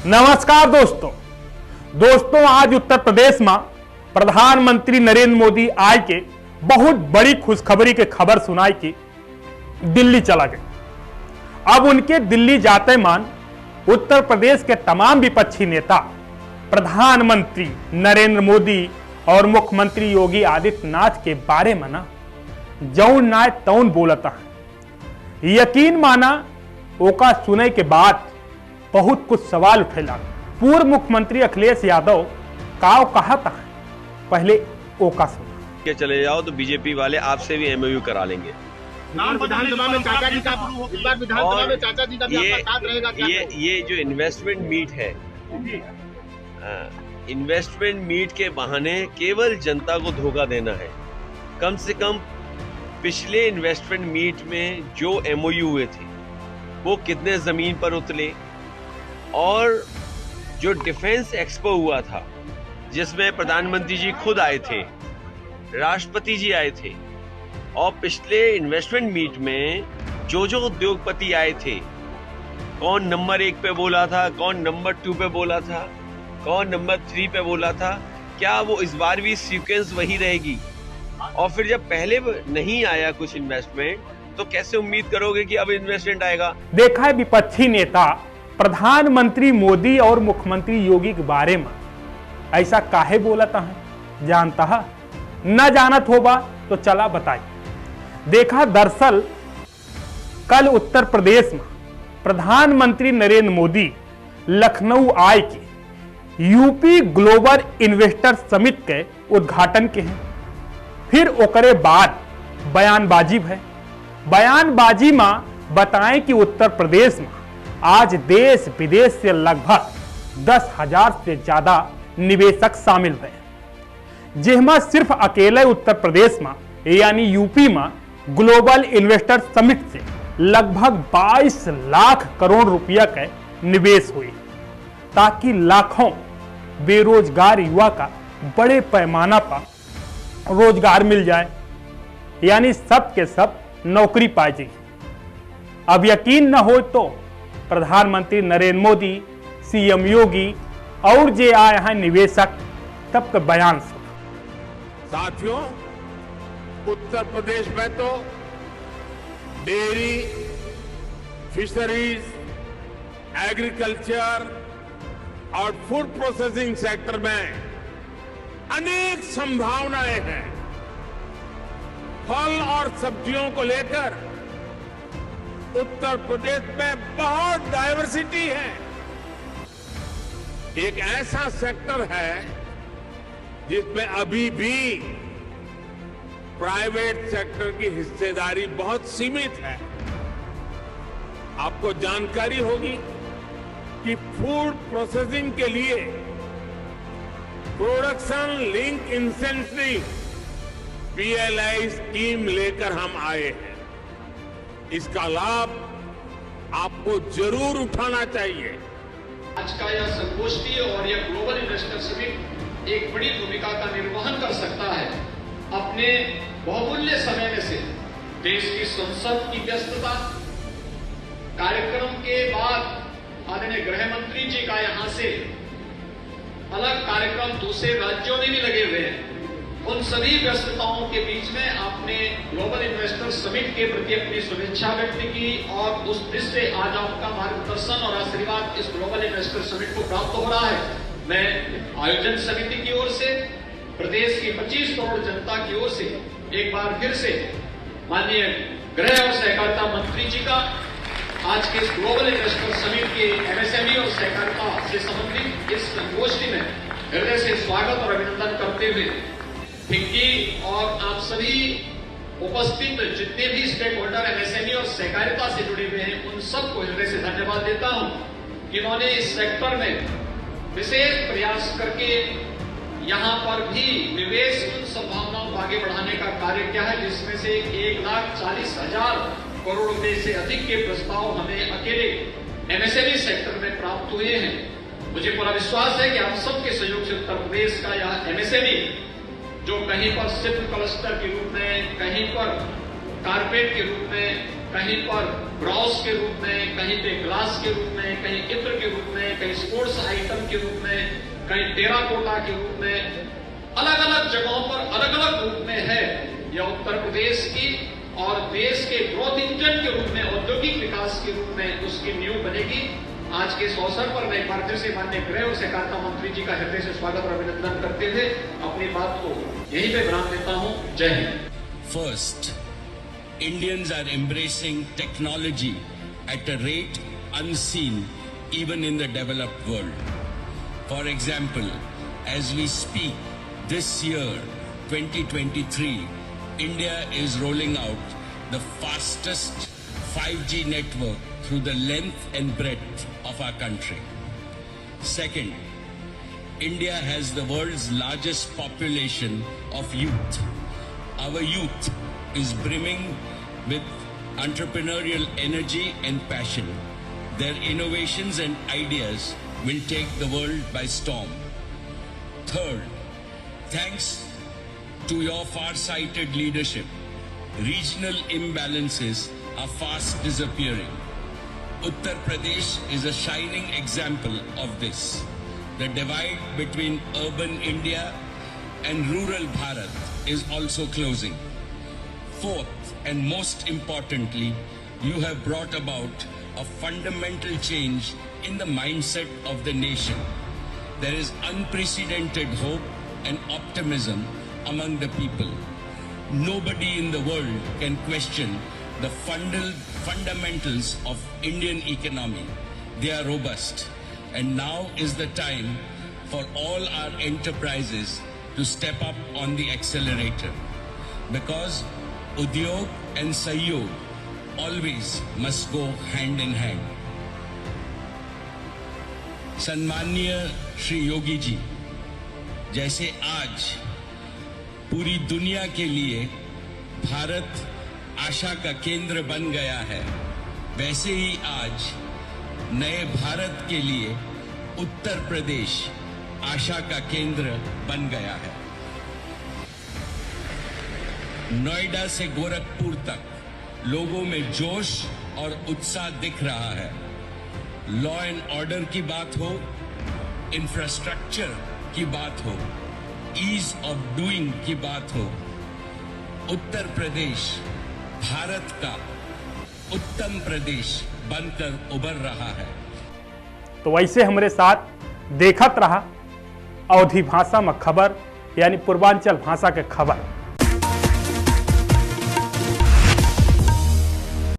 नमस्कार दोस्तों, आज उत्तर प्रदेश में प्रधानमंत्री नरेंद्र मोदी आए के बहुत बड़ी खुशखबरी के खबर सुनाई कि दिल्ली चला गए। अब उनके दिल्ली जाते मान उत्तर प्रदेश के तमाम विपक्षी नेता प्रधानमंत्री नरेंद्र मोदी और मुख्यमंत्री योगी आदित्यनाथ के बारे में ना जौन नाय तौन बोलता है। यकीन माना ओका सुने के बाद बहुत कुछ सवाल उठेला। पूर्व मुख्यमंत्री अखिलेश यादव काव कहा था, पहले ओका सुना के चले जाओ तो बीजेपी वाले आपसे भी एमओयू करा लेंगे। विधानसभा में चाचा जी का इस बार विधानसभा में चाचा जी का भी आपका साथ रहेगा क्या? ये जो इन्वेस्टमेंट मीट है, इन्वेस्टमेंट मीट के बहाने केवल जनता को धोखा देना है। कम से कम पिछले इन्वेस्टमेंट मीट में जो एमओयू हुए थे वो कितने जमीन पर उतरे, और जो डिफेंस एक्सपो हुआ था जिसमें प्रधानमंत्री जी खुद आए थे, राष्ट्रपति जी आए थे, और पिछले इन्वेस्टमेंट मीट में जो उद्योगपति आए थे, कौन नंबर 1 पे बोला था, कौन नंबर 2 पे बोला था, कौन नंबर 3 पे बोला था, क्या वो इस बार भी सीक्वेंस वही रहेगी? और फिर जब पहले नहीं आया कुछ इन्वेस्टमेंट तो कैसे उम्मीद करोगे कि अब इन्वेस्टमेंट आएगा? देखा है विपक्षी नेता प्रधानमंत्री मोदी और मुख्यमंत्री योगी के बारे में ऐसा काहे बोलता है, जानता है? न जानत होगा तो चला बताए। देखा, दरअसल कल उत्तर प्रदेश में प्रधानमंत्री नरेंद्र मोदी लखनऊ आए के यूपी ग्लोबल इन्वेस्टर समिट के उद्घाटन के हैं। फिर ओकरे बाद बयानबाजी है। बयानबाजी में बताएं कि उत्तर प्रदेश में आज देश विदेश से लगभग 10,000 से ज्यादा निवेशक शामिल हैं, जिसमें सिर्फ अकेले उत्तर प्रदेश में यानी यूपी में ग्लोबल इन्वेस्टर समिट से लगभग 22 लाख करोड़ रुपया के निवेश हुए, ताकि लाखों बेरोजगार युवा का बड़े पैमाना पर रोजगार मिल जाए, यानी सब के सब नौकरी पाई जाए। अब यकीन न हो तो प्रधानमंत्री नरेंद्र मोदी, सीएम योगी और जे आए हैं निवेशक तब का बयान सुनो। साथियों, उत्तर प्रदेश में तो डेयरी, फिशरीज, एग्रीकल्चर और फूड प्रोसेसिंग सेक्टर में अनेक संभावनाएं हैं। फल और सब्जियों को लेकर उत्तर प्रदेश में बहुत डाइवर्सिटी है। एक ऐसा सेक्टर है जिसमें अभी भी प्राइवेट सेक्टर की हिस्सेदारी बहुत सीमित है। आपको जानकारी होगी कि फूड प्रोसेसिंग के लिए production link incentive PLI scheme लेकर हम आए हैं। इसका लाभ आपको जरूर उठाना चाहिए। आज का यह संगोष्ठी और यह ग्लोबल इन्वेस्टर समिट एक बड़ी भूमिका का निर्वहन कर सकता है। अपने बहुमूल्य समय में से देश की संसद की व्यस्तता, कार्यक्रम के बाद आदरणीय गृह मंत्री जी का यहां से अलग कार्यक्रम दूसरे राज्यों में भी लगे हुए हैं, उन सभी व्यस्तताओं के बीच में आपने ग्लोबल इन्वेस्टर समिट के प्रति अपनी शुभेच्छा व्यक्त की, और उस दृष्टि से आज आपका मार्गदर्शन और आशीर्वाद इस ग्लोबल इन्वेस्टर समिट को प्राप्त हो रहा है। मैं आयोजन समिति की ओर से, प्रदेश की 25 करोड़ जनता की ओर से एक बार फिर से माननीय गृह और सहकारिता मंत्री जी का आज के इस ग्लोबल इन्वेस्टर समिट के MSME और सहकारिता से संबंधित इस संगोष्ठी में हृदय से स्वागत और अभिनंदन करते हुए फिक्की और आप सभी उपस्थित जितने भी स्टेक होल्डर MSME और सहकारिता से जुड़े हुए हैं उन सबको हृदय से धन्यवाद देता हूं कि उन्होंने इस सेक्टर में विशेष प्रयास करके यहां पर भी निवेश की संभावनाओं को आगे बढ़ाने का कार्य किया है, जिसमें से 1,40,000 करोड़ रुपए से अधिक के प्रस्ताव हमें अकेले MSME सेक्टर में प्राप्त हुए हैं। मुझे पूरा विश्वास है कि आप सबके सहयोग से उत्तर प्रदेश का यह MSME जो कहीं पर शिल्प क्लस्टर के रूप में, कहीं पर कारपेट के रूप में, कहीं पर ब्रॉस के रूप में, कहीं पे ग्लास के रूप में, कहीं इत्र के रूप में, कहीं स्पोर्ट्स आइटम के रूप में, कहीं टेराकोटा के रूप में, अलग अलग जगहों पर अलग अलग रूप में है। यह उत्तर प्रदेश की और देश के ग्रोथ इंजन के रूप में, औद्योगिक विकास के रूप में उसकी नींव बनेगी। आज के इस अवसर पर मैं एक बार फिर से माननीय गृह और सहकारिता मंत्री जी का हृदय से स्वागत और अभिनंदन करते हुए अपनी बात को यहीं पे विराम देता हूं। जय Hind. First, Indians are embracing technology at a rate unseen even in the developed world. For example, as we speak, this year, 2023, India is rolling out the fastest 5G network through the length and breadth of our country. Second, India has the world's largest population of youth. Our youth is brimming with entrepreneurial energy and passion. Their innovations and ideas will take the world by storm. Third, thanks to your far-sighted leadership, regional imbalances are fast disappearing. Uttar Pradesh is a shining example of this. The divide between urban India and rural Bharat is also closing. Fourth, and most importantly, you have brought about a fundamental change in the mindset of the nation. There is unprecedented hope and optimism among the people. Nobody in the world can question the fundamentals of Indian economy. They are robust, and now is the time for all our enterprises to step up on the accelerator, because Udyog and Sahyog always must go hand in hand. सम्माननीय श्री योगी जी, जैसे आज पूरी दुनिया के लिए भारत आशा का केंद्र बन गया है, वैसे ही आज नए भारत के लिए उत्तर प्रदेश आशा का केंद्र बन गया है। नोएडा से गोरखपुर तक लोगों में जोश और उत्साह दिख रहा है। लॉ एंड ऑर्डर की बात हो, इंफ्रास्ट्रक्चर की बात हो, ईज ऑफ डूइंग की बात हो, उत्तर प्रदेश भारत का उत्तम प्रदेश बनकर उभर रहा है। तो वैसे हमारे साथ देखत रहा अवधी भाषा में खबर, यानी पूर्वांचल भाषा के खबर।